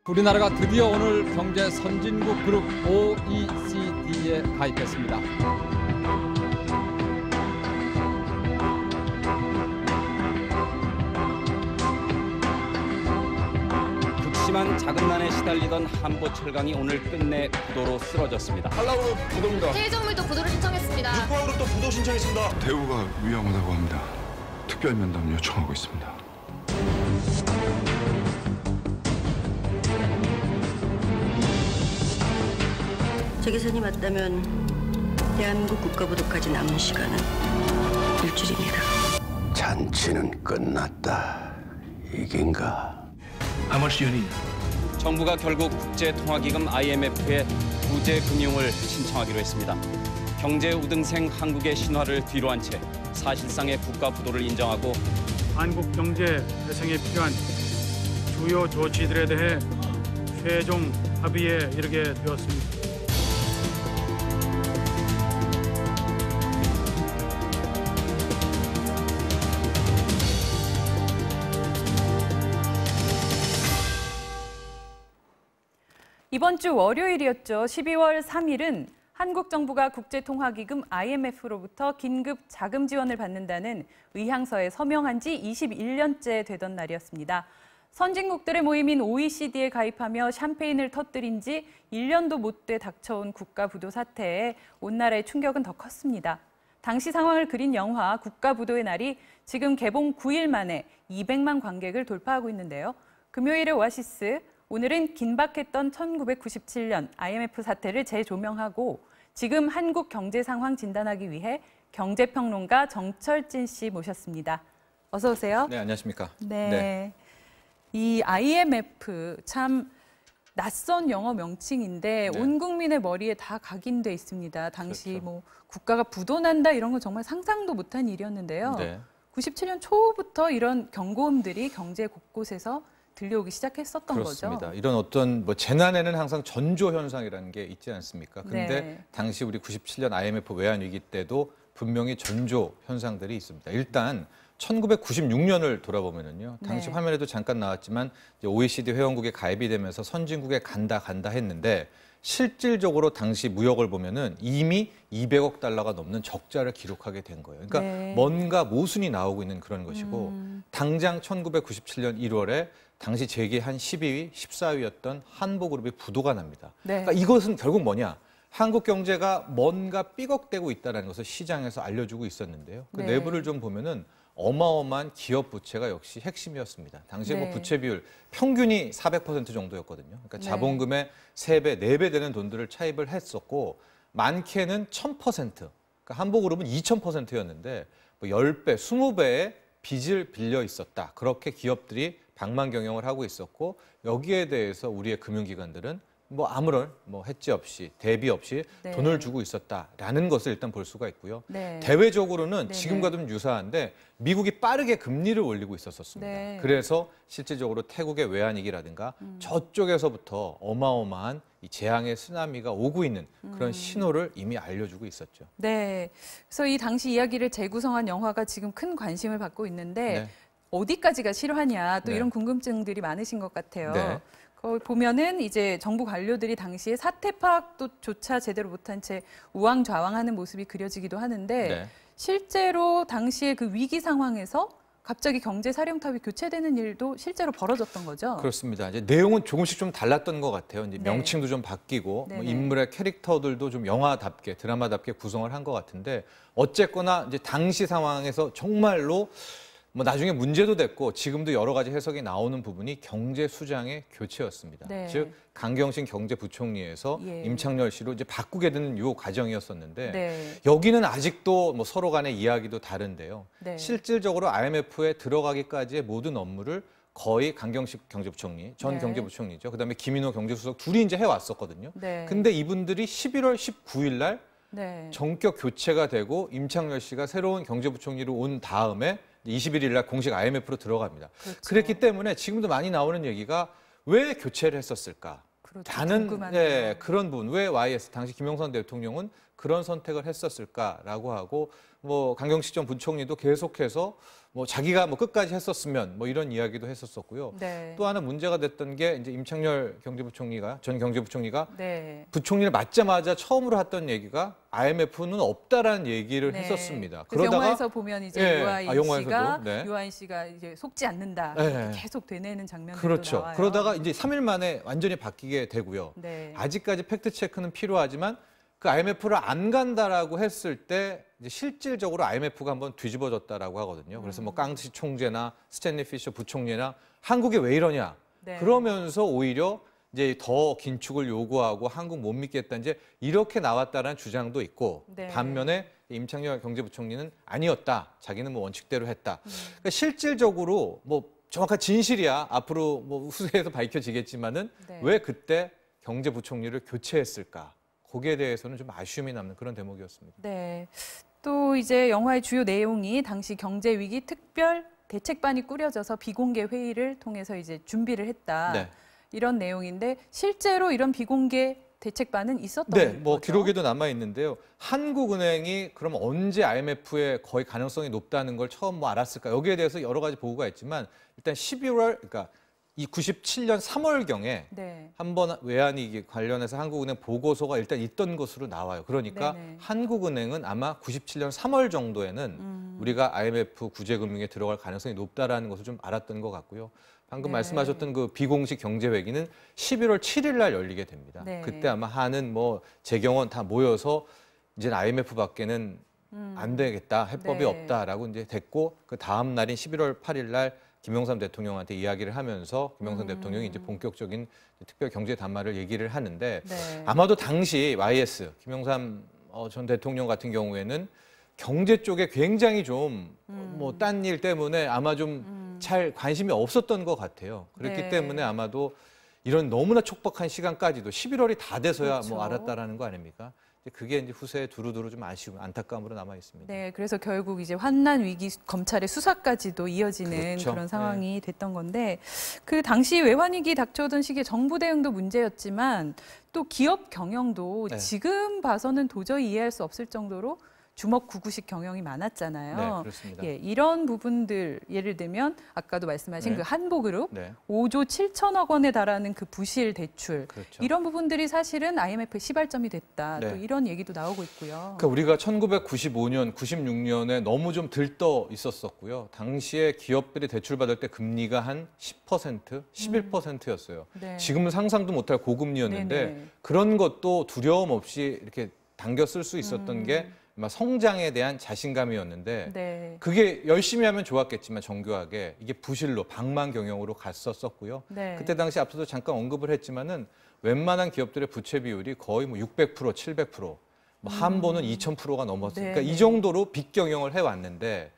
우리나라가 드디어 오늘 경제 선진국 그룹 OECD에 가입했습니다. 극심한 자금난에 시달리던 한보 철강이 오늘 끝내 부도로 쓰러졌습니다. 한라로 부도입니다. 해외정물도 부도를 신청했습니다. 육방으로 또 부도 신청했습니다. 대우가 위험하다고 합니다. 특별 면담 요청하고 있습니다. 제 계산이 맞다면 대한민국 국가부도까지 남은 시간은 일주일입니다. 잔치는 끝났다. 이긴가? How much do you need? 정부가 결국 국제통화기금 IMF에 구제금융을 신청하기로 했습니다. 경제 우등생 한국의 신화를 뒤로한 채 사실상의 국가 부도를 인정하고 한국 경제 회생에 필요한 주요 조치들에 대해 최종 합의에 이르게 되었습니다. 이번 주 월요일이었죠. 12월 3일은 한국 정부가 국제통화기금 IMF로부터 긴급 자금 지원을 받는다는 의향서에 서명한 지 21년째 되던 날이었습니다. 선진국들의 모임인 OECD에 가입하며 샴페인을 터뜨린 지 1년도 못 돼 닥쳐온 국가 부도 사태에 온 나라의 충격은 더 컸습니다. 당시 상황을 그린 영화 국가부도의 날이 지금 개봉 9일 만에 200만 관객을 돌파하고 있는데요. 금요일의 오아시스, 오늘은 긴박했던 1997년 IMF 사태를 재조명하고 지금 한국 경제 상황 진단하기 위해 경제평론가 정철진 씨 모셨습니다. 어서 오세요. 네, 안녕하십니까. 네. 이 IMF 참 낯선 영어 명칭인데 네. 온 국민의 머리에 다 각인돼 있습니다. 당시 그렇죠. 뭐 국가가 부도난다 이런 거 정말 상상도 못한 일이었는데요. 네. 97년 초부터 이런 경고음들이 경제 곳곳에서 들려오기 시작했었던 그렇습니다. 거죠. 이런 어떤 뭐 재난에는 항상 전조 현상이라는 게 있지 않습니까? 근데 네. 당시 우리 97년 IMF 외환 위기 때도 분명히 전조 현상들이 있습니다. 일단 1996년을 돌아보면은요. 당시 네. 화면에도 잠깐 나왔지만 이제 OECD 회원국에 가입이 되면서 선진국에 간다 했는데 실질적으로 당시 무역을 보면은 이미 200억 달러가 넘는 적자를 기록하게 된 거예요. 그러니까 네. 뭔가 모순이 나오고 있는 그런 것이고 당장 1997년 1월에 당시 재계 한 12위, 14위였던 한보그룹이 부도가 납니다. 네. 그러니까 이것은 결국 뭐냐? 한국 경제가 뭔가 삐걱대고 있다는 것을 시장에서 알려주고 있었는데요. 그 네. 내부를 좀 보면은 어마어마한 기업 부채가 역시 핵심이었습니다. 당시에 네. 뭐 부채 비율 평균이 400% 정도였거든요. 그러니까 네. 자본금의 3배, 4배 되는 돈들을 차입을 했었고 많게는 1000%. 그러니까 한보그룹은 2000%였는데 뭐 10배, 20배의 빚을 빌려 있었다. 그렇게 기업들이 방만 경영을 하고 있었고 여기에 대해서 우리의 금융기관들은 뭐 아무런 뭐 해지 없이 대비 없이 네. 돈을 주고 있었다라는 것을 일단 볼 수가 있고요. 네. 대외적으로는 네네. 지금과 좀 유사한데 미국이 빠르게 금리를 올리고 있었습니다. 네. 그래서 실질적으로 태국의 외환위기라든가 저쪽에서부터 어마어마한 이 재앙의 쓰나미가 오고 있는 그런 신호를 이미 알려주고 있었죠. 네. 그래서 이 당시 이야기를 재구성한 영화가 지금 큰 관심을 받고 있는데 네. 어디까지가 실화냐 또 네. 이런 궁금증들이 많으신 것 같아요. 네. 거기 보면은 이제 정부 관료들이 당시에 사태 파악도조차 제대로 못한 채 우왕좌왕하는 모습이 그려지기도 하는데 네. 실제로 당시에 그 위기 상황에서 갑자기 경제 사령탑이 교체되는 일도 실제로 벌어졌던 거죠. 그렇습니다. 이제 내용은 조금씩 좀 달랐던 것 같아요. 이제 네. 명칭도 좀 바뀌고 뭐 네네. 인물의 캐릭터들도 좀 영화답게 드라마답게 구성을 한 것 같은데 어쨌거나 이제 당시 상황에서 정말로 뭐 나중에 문제도 됐고 지금도 여러 가지 해석이 나오는 부분이 경제 수장의 교체였습니다. 네. 즉 강경신 경제부총리에서 예. 임창열 씨로 이제 바꾸게 되는 요 과정이었었는데 네. 여기는 아직도 뭐 서로 간의 이야기도 다른데요. 네. 실질적으로 IMF에 들어가기까지의 모든 업무를 거의 강경식 경제부총리, 전 네. 경제부총리죠. 그다음에 김인호 경제수석 둘이 이제 해왔었거든요. 네. 근데 이분들이 11월 19일 날 네. 전격 교체가 되고 임창열 씨가 새로운 경제부총리로 온 다음에 21일 날 공식 IMF로 들어갑니다. 그렇죠. 그랬기 때문에 지금도 많이 나오는 얘기가 왜 교체를 했었을까? 그렇죠. 다는 궁금하네요. 그런 부분. 왜 YS 당시 김영삼 대통령은 그런 선택을 했었을까라고 하고 뭐 강경식 전 부총리도 계속해서 뭐 자기가 뭐 끝까지 했었으면 뭐 이런 이야기도 했었었고요. 네. 또 하나 문제가 됐던 게 이제 임창열 전 경제부총리가 네. 부총리를 맡자마자 처음으로 했던 얘기가 IMF는 없다라는 얘기를 네. 했었습니다. 그러다가 영화에서 보면 이제 네. 유아인 씨가 이제 속지 않는다 네. 이렇게 계속 되뇌는 장면들도 그렇죠. 나와요. 그러다가 이제 3일 만에 완전히 바뀌게 되고요. 네. 아직까지 팩트 체크는 필요하지만 그 IMF를 안 간다라고 했을 때 이제 실질적으로 IMF가 한번 뒤집어졌다라고 하거든요. 그래서 뭐 깡시 총재나 스탠리 피셔 부총리나 한국이 왜 이러냐. 네. 그러면서 오히려 이제 더 긴축을 요구하고 한국 못 믿겠다 이제 이렇게 나왔다라는 주장도 있고 네. 반면에 임창열 경제부총리는 아니었다. 자기는 뭐 원칙대로 했다. 그러니까 실질적으로 뭐 정확한 진실이야. 앞으로 뭐 후세에서 밝혀지겠지만은 네. 왜 그때 경제부총리를 교체했을까? 거기에 대해서는 좀 아쉬움이 남는 그런 대목이었습니다. 네. 또 이제 영화의 주요 내용이 당시 경제 위기 특별 대책반이 꾸려져서 비공개 회의를 통해서 이제 준비를 했다. 네. 이런 내용인데 실제로 이런 비공개 대책반은 있었던 네, 뭐 거죠? 기록에도 남아 있는데요. 한국은행이 그럼 언제 IMF에 거의 가능성이 높다는 걸 처음 뭐 알았을까? 여기에 대해서 여러 가지 보고가 있지만 일단 12월, 그러니까 이 97년 3월경에 네. 한번 외환위기 관련해서 한국은행 보고서가 일단 있던 것으로 나와요. 그러니까 네네. 한국은행은 아마 97년 3월 정도에는 우리가 IMF 구제금융에 들어갈 가능성이 높다라는 것을 좀 알았던 것 같고요. 방금 네. 말씀하셨던 그 비공식 경제회기는 11월 7일 날 열리게 됩니다. 네. 그때 아마 한은 뭐 재경원 다 모여서 이제는 IMF밖에는 안 되겠다, 해법이 네. 없다라고 이제 됐고 그 다음 날인 11월 8일 날 김영삼 대통령한테 이야기를 하면서 김영삼 대통령이 이제 본격적인 특별 경제 담화를 얘기를 하는데 네. 아마도 당시 YS 김영삼 전 대통령 같은 경우에는 경제 쪽에 굉장히 좀 뭐 딴 일 때문에 아마 좀 잘 관심이 없었던 것 같아요. 그렇기 네. 때문에 아마도 이런 너무나 촉박한 시간까지도 11월이 다 돼서야 그렇죠. 뭐 알았다라는 거 아닙니까? 그게 이제 후세에 두루두루 좀 아쉬움, 안타까움으로 남아 있습니다. 네, 그래서 결국 이제 환난 위기 검찰의 수사까지도 이어지는 그렇죠. 그런 상황이 됐던 건데 그 당시 외환 위기 닥쳐오던 시기에 정부 대응도 문제였지만 또 기업 경영도 네. 지금 봐서는 도저히 이해할 수 없을 정도로 주먹구구식 경영이 많았잖아요. 네, 그렇습니다. 예, 이런 부분들 예를 들면 아까도 말씀하신 네. 그 한보그룹 네. 5조 7천억 원에 달하는 그 부실 대출 그렇죠. 이런 부분들이 사실은 IMF의 시발점이 됐다. 네. 또 이런 얘기도 나오고 있고요. 그러니까 우리가 1995년, 96년에 너무 좀 들떠 있었었고요. 당시에 기업들이 대출받을 때 금리가 한 10%, 11%였어요. 네. 지금은 상상도 못할 고금리였는데 네네. 그런 것도 두려움 없이 이렇게 당겨 쓸 수 있었던 게 아마 성장에 대한 자신감이었는데 네. 그게 열심히 하면 좋았겠지만 정교하게 이게 부실로 방만 경영으로 갔었었고요. 네. 그때 당시 앞서도 잠깐 언급을 했지만은 웬만한 기업들의 부채 비율이 거의 뭐 600%, 700%, 뭐 한보는 2000%가 넘었으니까 네, 그러니까 네. 이 정도로 빚 경영을 해왔는데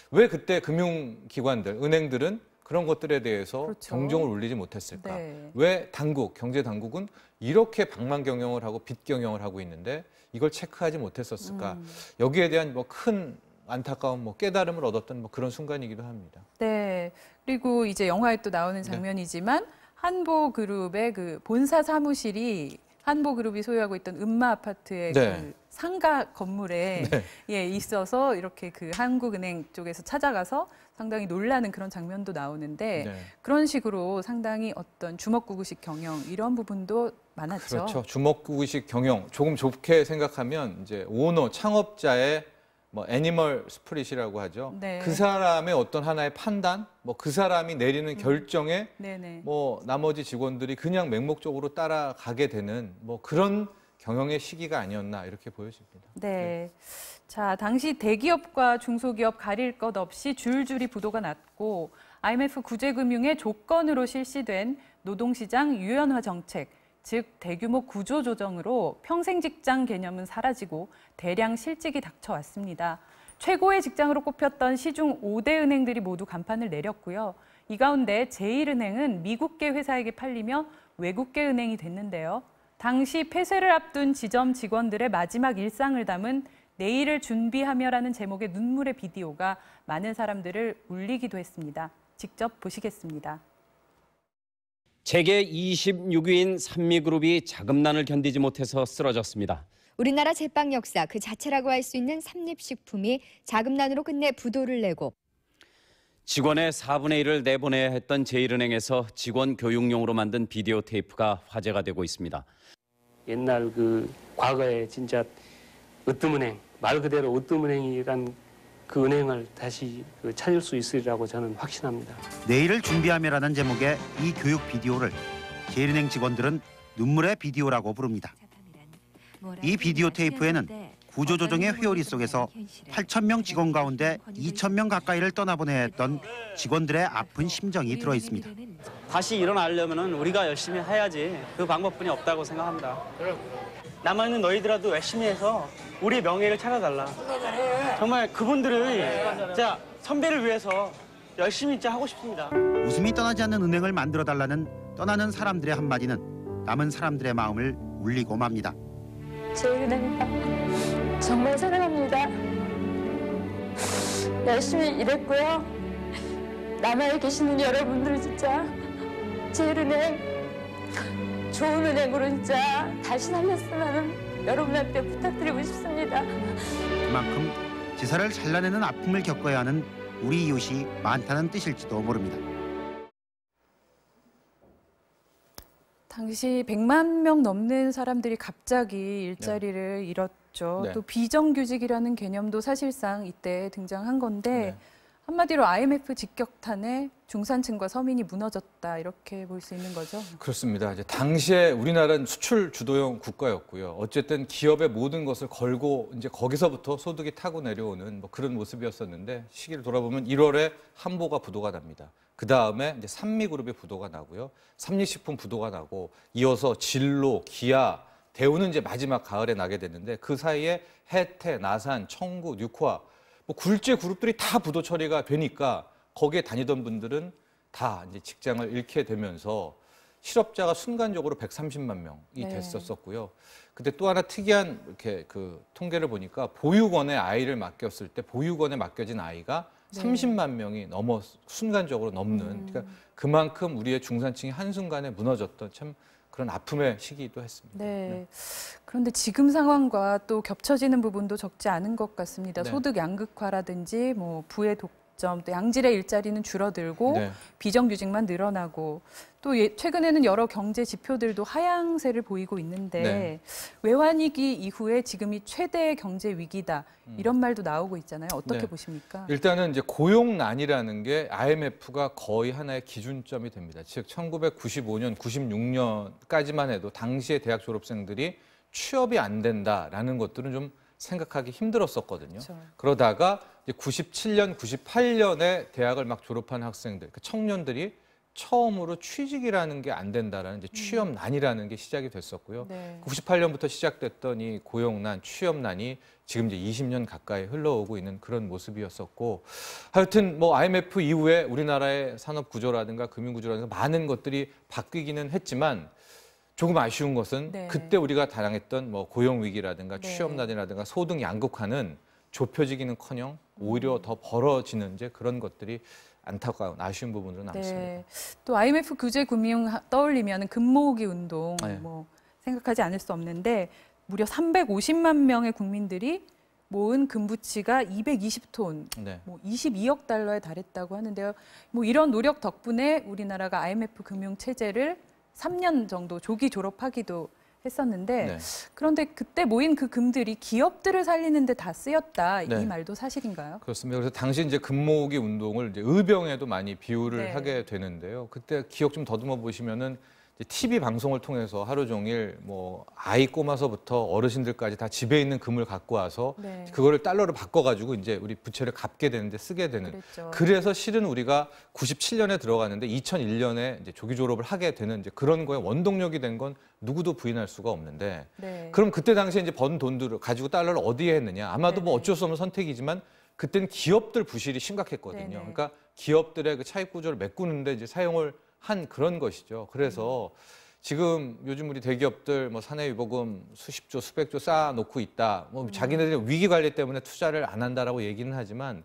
왜 그때 금융기관들, 은행들은 그런 것들에 대해서 그렇죠. 경종을 울리지 못했을까? 네. 왜 경제 당국은 이렇게 방만 경영을 하고 빚 경영을 하고 있는데 이걸 체크하지 못했었을까? 여기에 대한 뭐 큰 안타까운 뭐 깨달음을 얻었던 뭐 그런 순간이기도 합니다. 네. 그리고 이제 영화에 또 나오는 장면이지만 한보그룹의 그 본사 사무실이 한보그룹이 소유하고 있던 음마 아파트의 네. 그 상가 건물에 네. 예, 있어서 이렇게 그 한국은행 쪽에서 찾아가서 상당히 놀라는 그런 장면도 나오는데 네. 그런 식으로 상당히 어떤 주먹구구식 경영 이런 부분도 많았죠. 그렇죠. 주먹구구식 경영 조금 좁게 생각하면 이제 오너 창업자의 뭐 애니멀 스프릿이라고 하죠. 네. 그 사람의 어떤 하나의 판단, 뭐 그 사람이 내리는 결정에 네네. 뭐 나머지 직원들이 그냥 맹목적으로 따라가게 되는 뭐 그런 경영의 시기가 아니었나 이렇게 보여집니다. 네. 자, 당시 대기업과 중소기업 가릴 것 없이 줄줄이 부도가 났고 IMF 구제금융의 조건으로 실시된 노동시장 유연화 정책, 즉 대규모 구조조정으로 평생직장 개념은 사라지고 대량 실직이 닥쳐왔습니다. 최고의 직장으로 꼽혔던 시중 5대 은행들이 모두 간판을 내렸고요. 이 가운데 제1은행은 미국계 회사에게 팔리며 외국계 은행이 됐는데요. 당시 폐쇄를 앞둔 지점 직원들의 마지막 일상을 담은 내일을 준비하며라는 제목의 눈물의 비디오가 많은 사람들을 울리기도 했습니다. 직접 보시겠습니다. 세계 26위인 산미그룹이 자금난을 견디지 못해서 쓰러졌습니다. 우리나라 제빵 역사 그 자체라고 할 수 있는 삼립식품이 자금난으로 끝내 부도를 내고 직원의 4분의 1을 내보내야 했던 제1은행에서 직원 교육용으로 만든 비디오 테이프가 화제가 되고 있습니다. 옛날 그 과거에 진짜 으뜸은행, 말 그대로 으뜸은행이란 그 은행을 다시 찾을 수 있으리라고 저는 확신합니다. 내일을 준비하며라는 제목의 이 교육 비디오를 제1은행 직원들은 눈물의 비디오라고 부릅니다. 이 비디오 테이프에는 구조조정의 회오리 속에서 8,000명 직원 가운데 2,000명 가까이를 떠나보내야 했던 직원들의 아픈 심정이 들어 있습니다. 다시 일어나려면 우리가 열심히 해야지 그 방법뿐이 없다고 생각합니다. 남아있는 너희들아도 열심히 해서 우리의 명예를 찾아달라. 정말 그분들을 진짜 선배를 위해서 열심히 진짜 하고 싶습니다. 웃음이 떠나지 않는 은행을 만들어달라는 떠나는 사람들의 한마디는 남은 사람들의 마음을 울리고 맙니다. 제1은행 정말 사랑합니다. 열심히 일했고요. 남아에 계시는 여러분들 진짜 제1은행 좋은 은행으로 진짜 다시 살렸으면 하는 여러분한테 부탁드리고 싶습니다. 그만큼 제사를 잘라내는 아픔을 겪어야 하는 우리 이웃이 많다는 뜻일지도 모릅니다. 당시 100만 명 넘는 사람들이 갑자기 일자리를 잃었죠. 또 비정규직이라는 개념도 사실상 이때 등장한 건데 한마디로 IMF 직격탄에 중산층과 서민이 무너졌다 이렇게 볼 수 있는 거죠. 그렇습니다. 이제 당시에 우리나라는 수출 주도형 국가였고요. 어쨌든 기업의 모든 것을 걸고 이제 거기서부터 소득이 타고 내려오는 뭐 그런 모습이었었는데 시기를 돌아보면 1월에 한보가 부도가 납니다. 그 다음에 이제 삼미그룹이 부도가 나고요. 삼립식품 부도가 나고 이어서 진로, 기아, 대우는 이제 마지막 가을에 나게 됐는데 그 사이에 해태, 나산, 청구, 뉴코아 뭐 굴제 그룹들이 다 부도 처리가 되니까 거기에 다니던 분들은 다 이제 직장을 잃게 되면서 실업자가 순간적으로 130만 명이 됐었고요. 근데 또 하나 특이한 이렇게 그 통계를 보니까 보육원에 아이를 맡겼을 때 보육원에 맡겨진 아이가 30만 명이 순간적으로 넘는 그러니까 그만큼 우리의 중산층이 한순간에 무너졌던 참 그런 아픔의 시기이기도 했습니다. 네. 그런데 지금 상황과 또 겹쳐지는 부분도 적지 않은 것 같습니다. 소득 양극화라든지 뭐 부의 독점, 또 양질의 일자리는 줄어들고 비정규직만 늘어나고 또 최근에는 여러 경제 지표들도 하향세를 보이고 있는데 외환위기 이후에 지금이 최대의 경제 위기다 이런 말도 나오고 있잖아요. 어떻게 보십니까? 일단은 이제 고용난이라는 게 IMF가 거의 하나의 기준점이 됩니다. 즉 1995년, 96년까지만 해도 당시의 대학 졸업생들이 취업이 안 된다라는 것들은 좀 생각하기 힘들었었거든요. 그러다가 이제 97년, 98년에 대학을 막 졸업한 학생들, 그 청년들이 처음으로 취직이라는 게 안 된다라는 이제 취업난이라는 게 시작이 됐었고요. 98년부터 시작됐던 이 고용난, 취업난이 지금 이제 20년 가까이 흘러오고 있는 그런 모습이었었고, 하여튼 뭐 IMF 이후에 우리나라의 산업 구조라든가 금융 구조라든가 많은 것들이 바뀌기는 했지만 조금 아쉬운 것은 그때 우리가 당했던 뭐 고용 위기라든가 취업난이라든가 소득 양극화는 좁혀지기는커녕 오히려 더 벌어지는 이제 그런 것들이 안타까운 아쉬운 부분으로 남습니다. 또 IMF 규제 금융 떠올리면 금모으기 운동 뭐 생각하지 않을 수 없는데 무려 350만 명의 국민들이 모은 금부치가 220톤, 뭐 22억 달러에 달했다고 하는데요. 뭐 이런 노력 덕분에 우리나라가 IMF 금융 체제를 3년 정도 조기 졸업하기도 했었는데 그런데 그때 모인 그 금들이 기업들을 살리는 데 다 쓰였다. 이 말도 사실인가요? 그렇습니다. 그래서 당시 이제 금모으기 운동을 이제 의병에도 많이 비유를 하게 되는데요. 그때 기억 좀 더듬어 보시면은 TV 방송을 통해서 하루 종일 뭐 아이 꼬마서부터 어르신들까지 다 집에 있는 금을 갖고 와서 그거를 달러로 바꿔가지고 이제 우리 부채를 갚게 되는데 쓰게 되는. 그래서 실은 우리가 97년에 들어갔는데 2001년에 이제 조기 졸업을 하게 되는 이제 그런 거에 원동력이 된 건 누구도 부인할 수가 없는데. 그럼 그때 당시에 이제 번 돈들을 가지고 달러를 어디에 했느냐? 아마도 뭐 어쩔 수 없는 선택이지만 그때는 기업들 부실이 심각했거든요. 그러니까 기업들의 그 차입 구조를 메꾸는데 이제 사용을 한 그런 것이죠. 그래서 지금 요즘 우리 대기업들 뭐 사내유보금 수십조, 수백조 쌓아놓고 있다. 뭐 자기네들이 위기 관리 때문에 투자를 안 한다라고 얘기는 하지만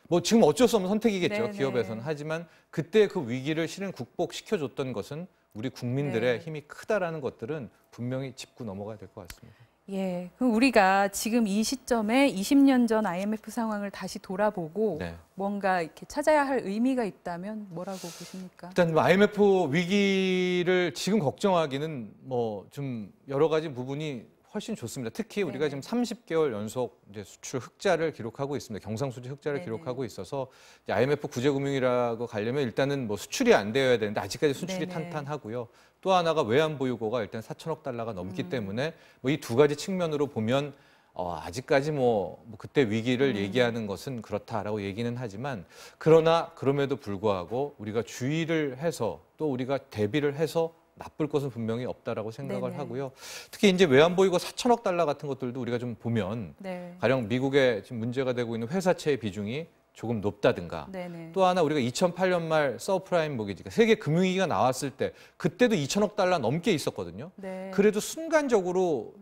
뭐 지금 어쩔 수 없는 선택이겠죠. 기업에서는. 하지만 그때 그 위기를 실은 극복시켜줬던 것은 우리 국민들의 힘이 크다라는 것들은 분명히 짚고 넘어가야 될 것 같습니다. 예, 그럼 우리가 지금 이 시점에 20년 전 IMF 상황을 다시 돌아보고 네. 뭔가 이렇게 찾아야 할 의미가 있다면 뭐라고 보십니까? 일단 IMF 위기를 지금 걱정하기는 뭐 좀 여러 가지 부분이 훨씬 좋습니다. 특히 우리가 지금 30개월 연속 이제 수출 흑자를 기록하고 있습니다. 경상수지 흑자를 기록하고 있어서 이제 IMF 구제금융이라고 가려면 일단은 뭐 수출이 안 되어야 되는데 아직까지 수출이 탄탄하고요. 또 하나가 외환 보유고가 일단 4천억 달러가 넘기 때문에 뭐 이 두 가지 측면으로 보면 아직까지 뭐 그때 위기를 얘기하는 것은 그렇다라고 얘기는 하지만 그러나 그럼에도 불구하고 우리가 주의를 해서 또 우리가 대비를 해서 나쁠 것은 분명히 없다라고 생각을 하고요. 특히 이제 외환 보유고 4천억 달러 같은 것들도 우리가 좀 보면 가령 미국에 지금 문제가 되고 있는 회사채의 비중이 조금 높다든가 또 하나 우리가 2008년 말 서프라임 모기지 세계 금융위기가 나왔을 때 그때도 2천억 달러 넘게 있었거든요. 그래도 순간적으로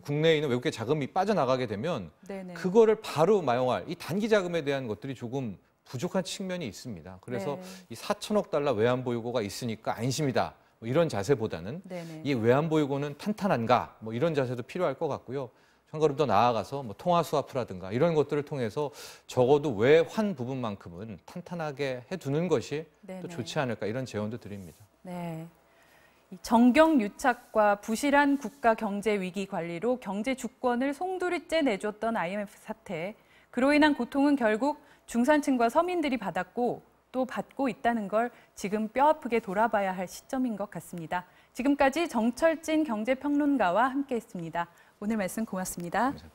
국내에 있는 외국계 자금이 빠져나가게 되면 그거를 바로 마용할 이 단기 자금에 대한 것들이 조금 부족한 측면이 있습니다. 그래서 이 4천억 달러 외환 보유고가 있으니까 안심이다. 뭐 이런 자세보다는 이 외환 보유고는 탄탄한가 뭐 이런 자세도 필요할 것 같고요. 한 걸음 더 나아가서 뭐 통화 스와프라든가 이런 것들을 통해서 적어도 외환 부분만큼은 탄탄하게 해두는 것이 또 좋지 않을까 이런 제언도 드립니다. 네. 정경유착과 부실한 국가 경제 위기 관리로 경제 주권을 송두리째 내줬던 IMF 사태. 그로 인한 고통은 결국 중산층과 서민들이 받았고 또 받고 있다는 걸 지금 뼈아프게 돌아봐야 할 시점인 것 같습니다. 지금까지 정철진 경제평론가와 함께했습니다. 오늘 말씀 고맙습니다. 감사합니다.